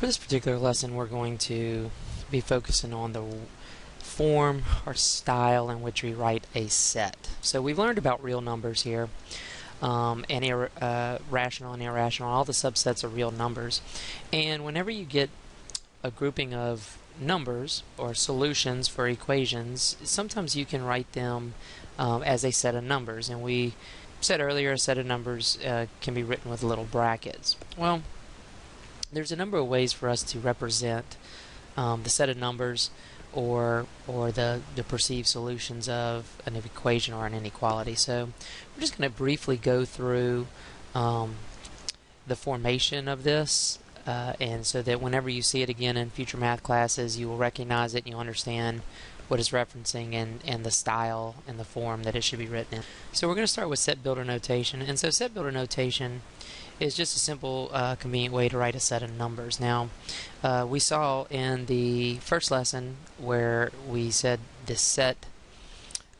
For this particular lesson, we're going to be focusing on the form or style in which we write a set. So we've learned about real numbers here, and rational and irrational. All the subsets of real numbers. And whenever you get a grouping of numbers or solutions for equations, sometimes you can write them as a set of numbers. And we said earlier a set of numbers can be written with little brackets. Well, there's a number of ways for us to represent the set of numbers or the perceived solutions of an equation or an inequality. So we're just going to briefly go through the formation of this, and so that whenever you see it again in future math classes, you will recognize it and you'll understand what it's referencing and the style and the form that it should be written in. So we're going to start with set builder notation. And so set builder notation is just a simple, convenient way to write a set of numbers. Now, we saw in the first lesson where we said the set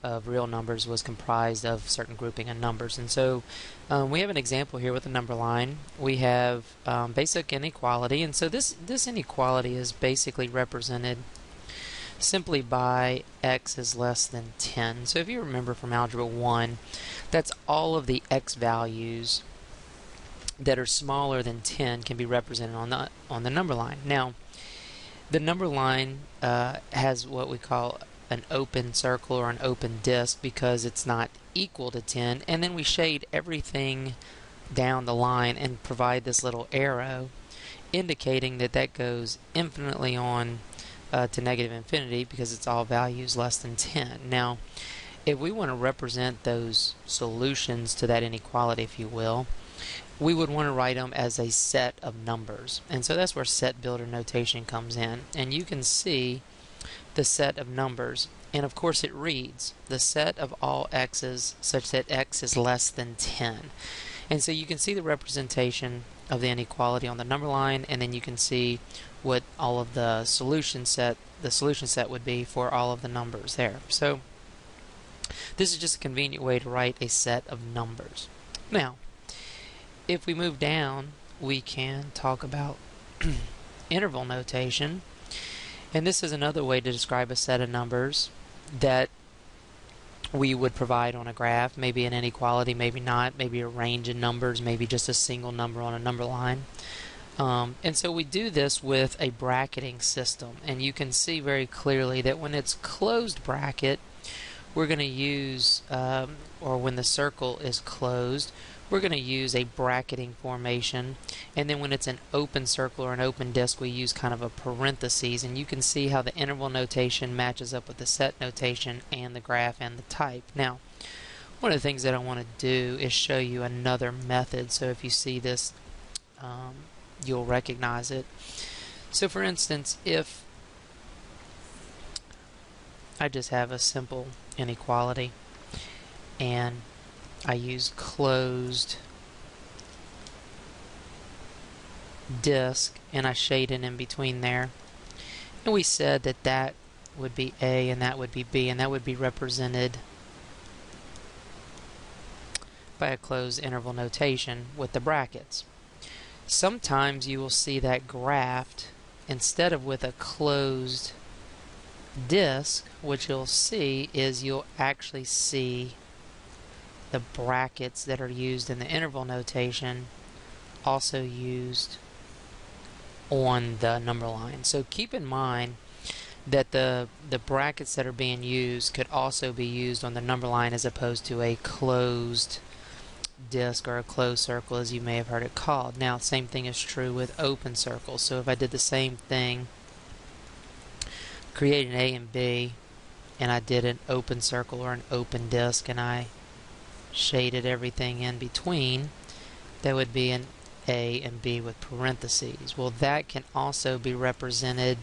of real numbers was comprised of certain grouping of numbers. And so we have an example here with a number line. We have basic inequality, and so this inequality is basically represented simply by x is less than 10. So if you remember from Algebra 1, that's all of the x values that are smaller than 10 can be represented on the number line. Now, the number line has what we call an open circle or an open disk because it's not equal to 10, and then we shade everything down the line and provide this little arrow indicating that goes infinitely on to negative infinity because it's all values less than 10. Now, if we want to represent those solutions to that inequality, if you will, we would want to write them as a set of numbers. And so that's where set builder notation comes in. And you can see the set of numbers. And of course it reads the set of all x's such that x is less than 10. And so you can see the representation of the inequality on the number line, and then you can see what all of the solution set would be for all of the numbers there. So this is just a convenient way to write a set of numbers. Now, if we move down, we can talk about interval notation, and this is another way to describe a set of numbers that we would provide on a graph, maybe an inequality, maybe not, maybe a range of numbers, maybe just a single number on a number line. And so we do this with a bracketing system, and you can see very clearly that when it's closed bracket, we're going to use, or when the circle is closed, we're going to use a bracketing formation, and then when it's an open circle or an open disk, we use kind of a parentheses, and you can see how the interval notation matches up with the set notation and the graph and the type. Now, one of the things that I want to do is show you another method, so if you see this, you'll recognize it. So for instance, if I just have a simple inequality and I use closed disk and I shade it in between there, and we said that would be A and that would be B, and that would be represented by a closed interval notation with the brackets. Sometimes you will see that graphed instead of with a closed disk. What you'll see is you'll actually see the brackets that are used in the interval notation also used on the number line. So keep in mind that the brackets that are being used could also be used on the number line as opposed to a closed disk or a closed circle, as you may have heard it called. Now, same thing is true with open circles. So if I did the same thing, created an A and B, and I did an open circle or an open disk, and I shaded everything in between, that would be an A and B with parentheses. Well, that can also be represented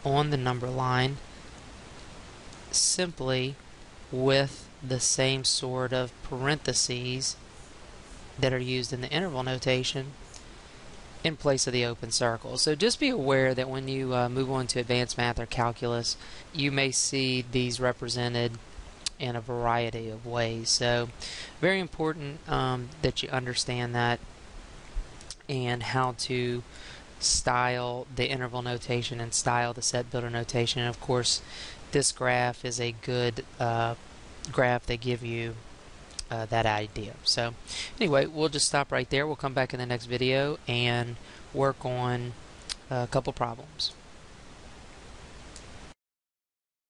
on the number line simply with the same sort of parentheses that are used in the interval notation in place of the open circle. So just be aware that when you move on to advanced math or calculus, you may see these represented in a variety of ways. So very important that you understand that and how to style the interval notation and style the set builder notation. And of course, this graph is a good graph that give you that idea. So anyway, we'll just stop right there. We'll come back in the next video and work on a couple problems.